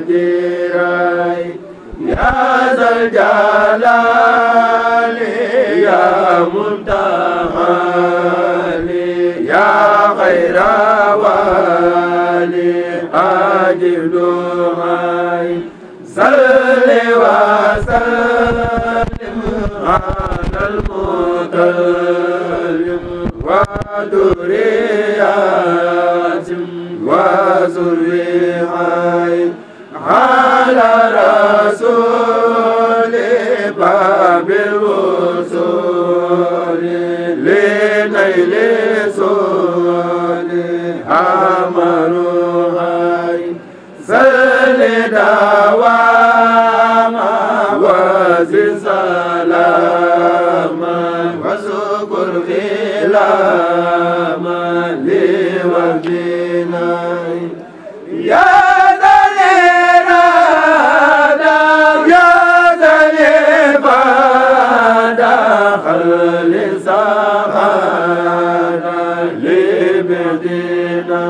مهجيراي يا ذا الجلال يا منتهى يا خير والي أجب دعائي صل وسلم على المكلم ودريات وزريعين على رسول باب الوصول لنيل سول أمرهاي صل دواما وزد سلاما وشكر خلاما لوجهنا يا ذا الإرادة يا ذا الإفادة خل سخانا لبدينا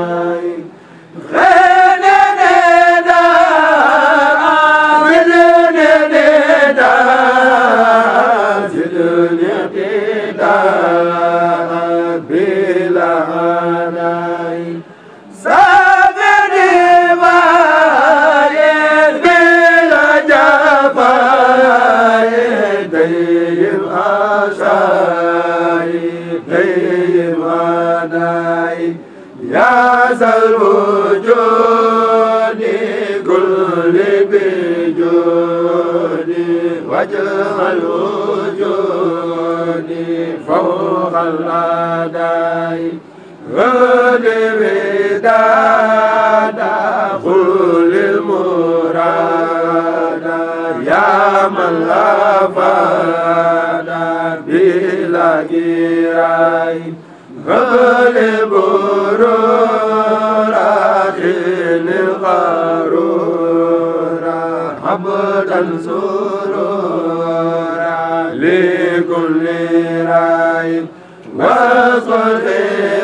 يا ذا الوجود كل بجود وجه الوجود فوق الأعداء غد وداد كل المراد يا من لا فاد بلا جراي غالب راخين القارور عبدا سرورا لكل راي وصل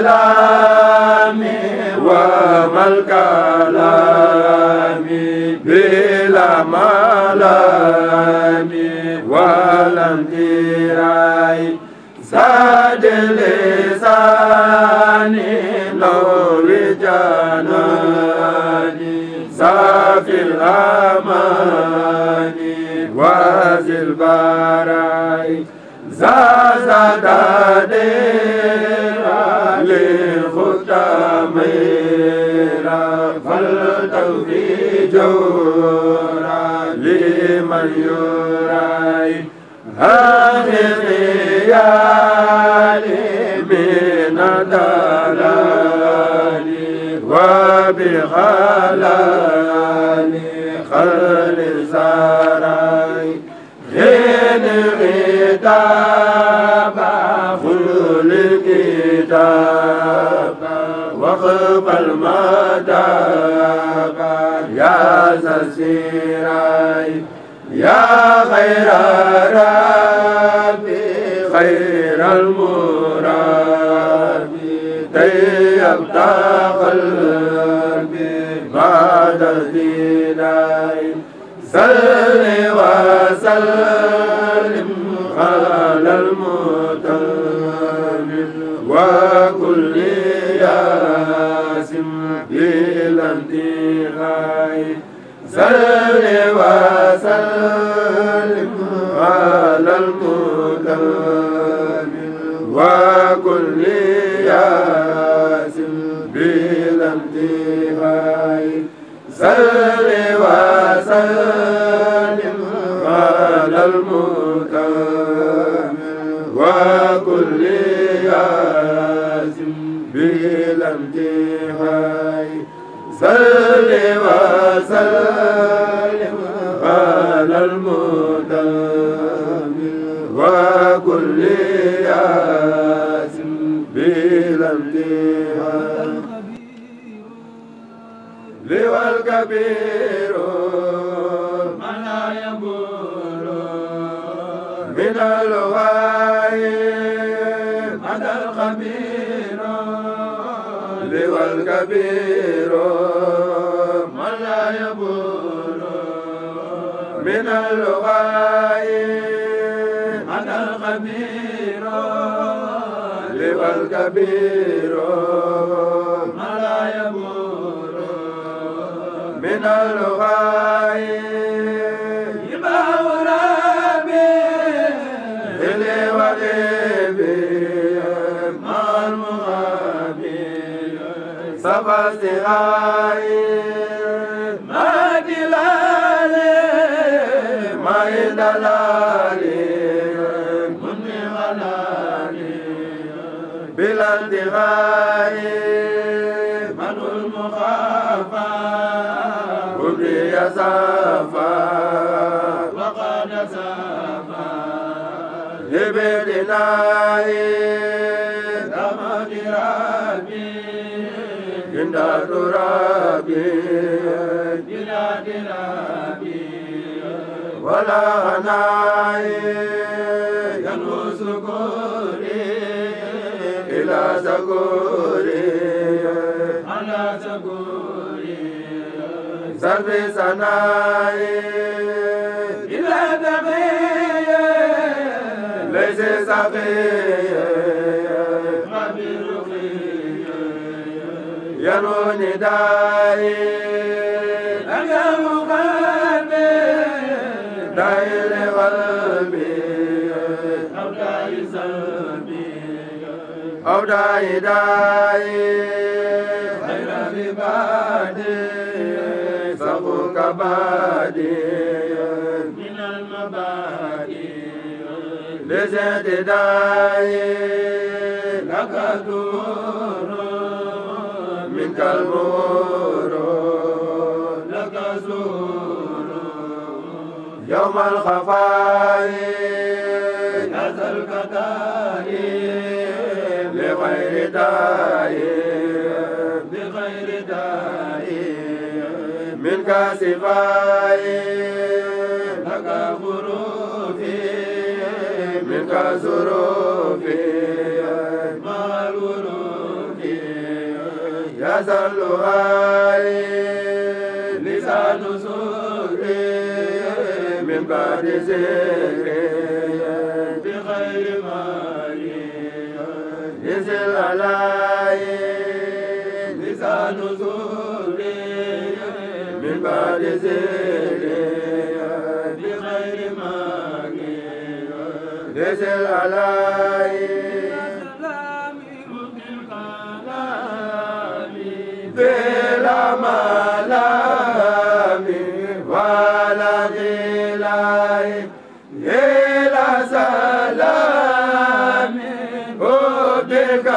الامي وما الكلام بلا ملام ولا انتراي ساد لساني نور جناني صافي الأمان وازي البراي زاداديرا للختاميرا فالتوفي جورا لمن يراي هذه خيالي من دلالي وبخلالي خل سراي غين غتاب خل الكتاب واقبل مداب يا سسيراي يا خير ربي خير المرابي طيبت قلبي بعد الديناي صل وسلم على المتمم وكل ياسم بلا انتهاء صل وسلم على المتمم وكل ياسم بلا انتهاء صل وسلم على المتمم وكل ياسم بلا انتهاء صل وسلم على المتمم وكل ياسم بلا انتهاء لوى الكبير من لا يقول من الغاي مدى الخبير لوى الكبير من لا من اللغاء أنا الخبير والكبير ما لا يمر من اللغاء إمام ربي إلي وغيبي مع المغابي صفى استغائي ما دلالي ما دلالي مني غلالي بلا انتهاء من المخافى وبي يسافى وقد سافى لبدناء دمد ربي عند ترابي بلاد ربي ولا هناء ينوس كوري إلى سكوري على سكوري سرب سنائي إلى دقي ليس سقي خبير ينو ندائي أجاب قلبي دايل قلبي أو داي سلبي أو داي داي خير عبادي سبوك بادي من المبادئ لزد داي لك دور منك المور لك زور يوم الخفاء نزل الكتائب بغير داعي بغير داعي منك صفائي لك خروفي منك ظروفي مع الورود يزل هاي لسان سوري من بعد ذكري بغير مالي ينزل علي لسان سوري من بعد ذكري بغير مالي ينزل علي بلا ملامي ولا غلاي إلى سلامي وبكلامي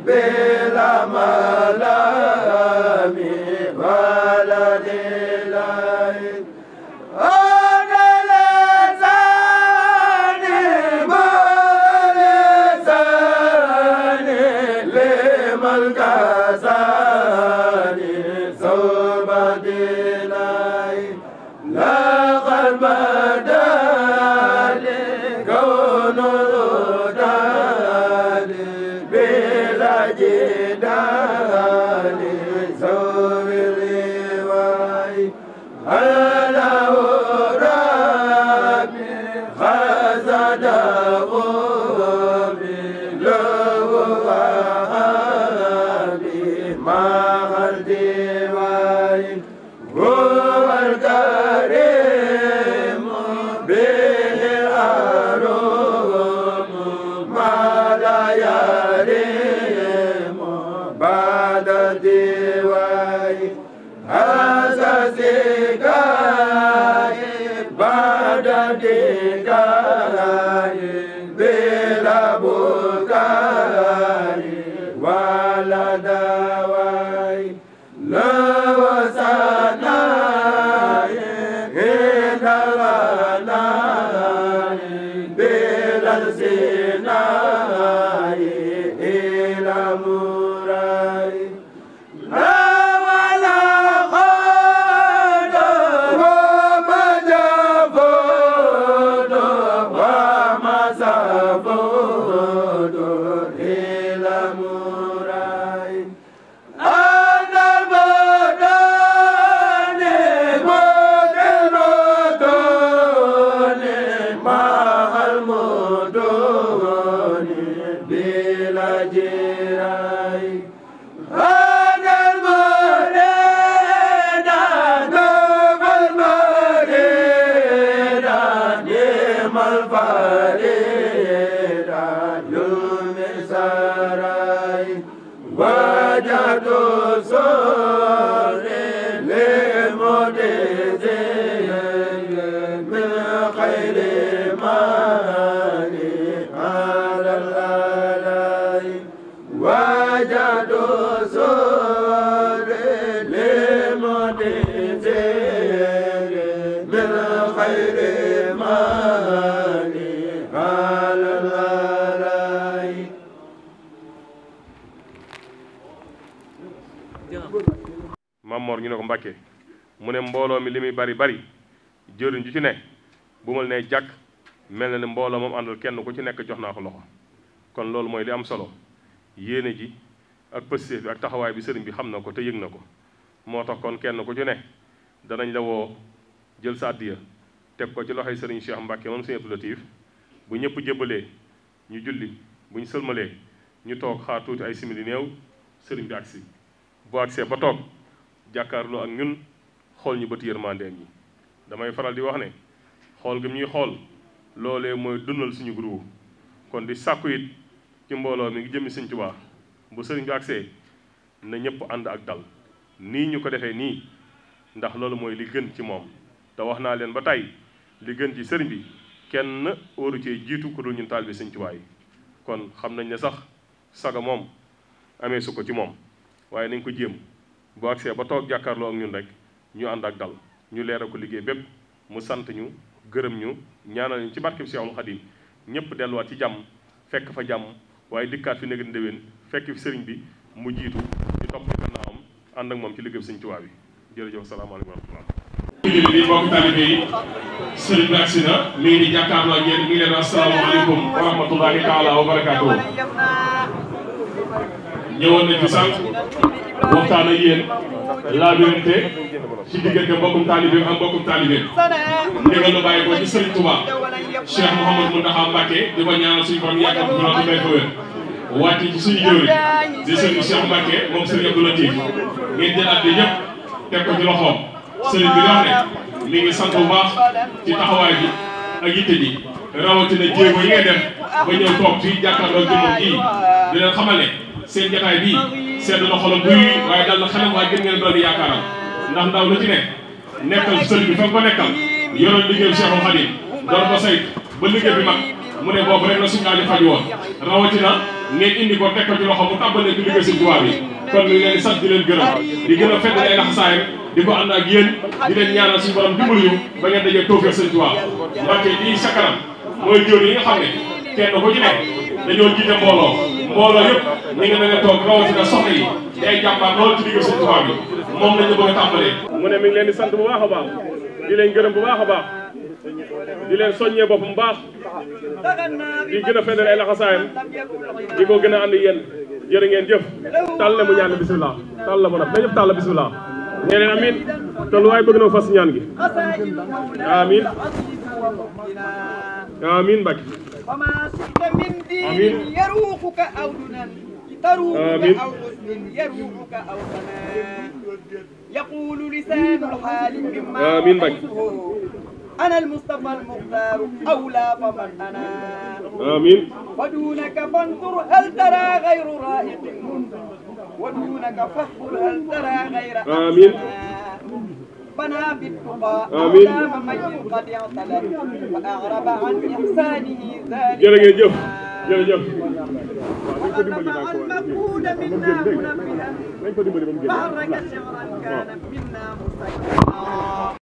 بلا ملامي ولا غلاي الكساني صوب ديناي لا قلب دالي كون دالي بلا جدالي صوب اللواي على ربي خزد غبي لو ما غردي واي هو الكريم به أروم ما لا يريم بعد الدواي هذا زكاي بعد الدكاي بلا بكاي ولا دواي لا وسناي إن الغناي بلا الزناي إلى موراي لا ولا خاد Maam Mor ñu ne ko Mbàkke mu ne mbooloo mi li muy bari bari jëriñ ju ci ne bu ma nee jàkk mel na ne mbooloo moom àndal kenn ku ci nekk jox naa ko loxo kon loolu mooy li am solo yéene ji ak pëstéef bi ak taxawaay bi sëriñ bi xam na ko te yëg na ko moo tax kon kenn ku ci ne danañ la woo jël sa addiya teg ko ci loxoy sëriñ Cheikh Mbàkke moom Sëriñ Abdou Latif bu ñëpp jébbalee ñu julli bu ñu sëlmalee ñu toog xaar tuuti ay simili néew sëriñ bi agsi bu agsee ba toog jàkkaarloo ak ñun xool ñu bëti yërmandeem yi damay faral di wax ne xool gi ñuy xool loolee mooy dundal suñu groupe kon di sàkku it ci mbooloo mi ngi jëmmi Sëriñ Tuubaa bu sëriñ bi agsee na ñëpp ànd ak dal nii ñu ko defee nii ndax loolu mooy li gën ci moom te wax naa leen ba tey li gën ci sëriñ bi kenn waru cee jiitu ku dul ñun taal bi Sëriñ Tuubaa yi kon xam nañ ne sax saga moom amee su ko ci moom waaye nañ ko jéem bu agsee ba toog jàkkaarloo ak ñun rek ñu ànd ak dal ñu leeral ko liggéey bépp mu sant ñu gërëm ñu ñaanal ñu ci barkeb Seexul Xadiim ñëpp delluwaat ci jàmm fekk fa jàmm waaye dikkaat fi nekk ndéwén fekk fi sëriñ bi mu jiitu di topp ci gannaawam ànd ak moom ci liggéey Sëriñ Tuubaa bi jërëjëf salaamaaleykum wa rahmatulah. jullit bi mbokk taalibe yi sëriñ bi agsi na mi ngi di jàkkaarloo ak yéen mi ngi leen asalaamaaleykum wa rahmatullahi taala wa barakaatuhu. ñëwoon nañ fi sànq waxtaan ak yéen laabirante ci diggante mbokkum taalibe ak mbokkum taalibe ndigal lu bàyyi ko ci sëriñ Touba Cheikh Mouhamadou Mountakha Mbacké di ko ñaanal suñu borom yàggal ko loolu may ko wér wàcc ci suñu jëwri di sëriñ Cheikh Mbacké moom sëriñ Abdou Latif ngeen jël at bi ñëpp teg ko ci loxoom sëriñ bi wax ne mi ngi sant bu baax ci taxawaay bi ak yitte ji rawatina jéego yi ngay def ba ñëw toog fii jàkkaarloo jëmmam ji di leen xamal ne seen jataay bii sedd na xolam buy waaye dal na xelam waaye gën ngeen doon yaakaaram ndax ndaw lu ci ne nekkal sëriñ bi fa ko nekkal yoroon liggéeyu Cheikhul Khadim doon ko sayt ba liggéey bi mag mu ne boobu rek la suñu aajo faju woon rawatina ngeen indi ko teg ko ci loxo mu tàmbalee ci liggéey Sëriñ Tuubaa bi kon mi ngi leen di sant di leen gërëm di gën a fedd ay laxasaayam di ko ànd ak yéen di leen ñaanal suñu borom dimbali ñu ba ngeen dajee tawfeex Sëriñ Tuubaa Mbàkke lii sa kanam mooy jóor yi nga xam ne kenn ku ci nekk dañoo jiite mbooloo yëpp ñu ngi na toog rawatina soxna yi di ay jàmbaar loolu ci liggéey Sëriñ Tuubaa bi moom lañu bëgg a tàmbalee. mu ne mi ngi leen di sant bu baax a baax di leen gërëm bu baax a baax di leen soññee boppam bu baax di gën a feddal ay laxasaayam di ko gën a ànd yéen jërë ngeen jëf tàll mu ñaan bisimilah tàll mu nag na ñëpp tàll bisimilah nee leen amin te lu waay bëgg na fas ñaan gi amin amin Mbacke amin تروح أو حزن يروحك أو ثناء يقول لسان الحال مما أقصه أنا المصطفى المختار أولى فمن أنا آمين ودونك فانظر هل ترى غير رائق ودونك فاحفر هل ترى غير آمين بنى بالتقى آمين ممن قد اعتلت وأغرب عن إحسانه ذلك jërëjëf jërëjëf وأطمع المفقود منا منبها فحرك شعرا كان منا مستكبرا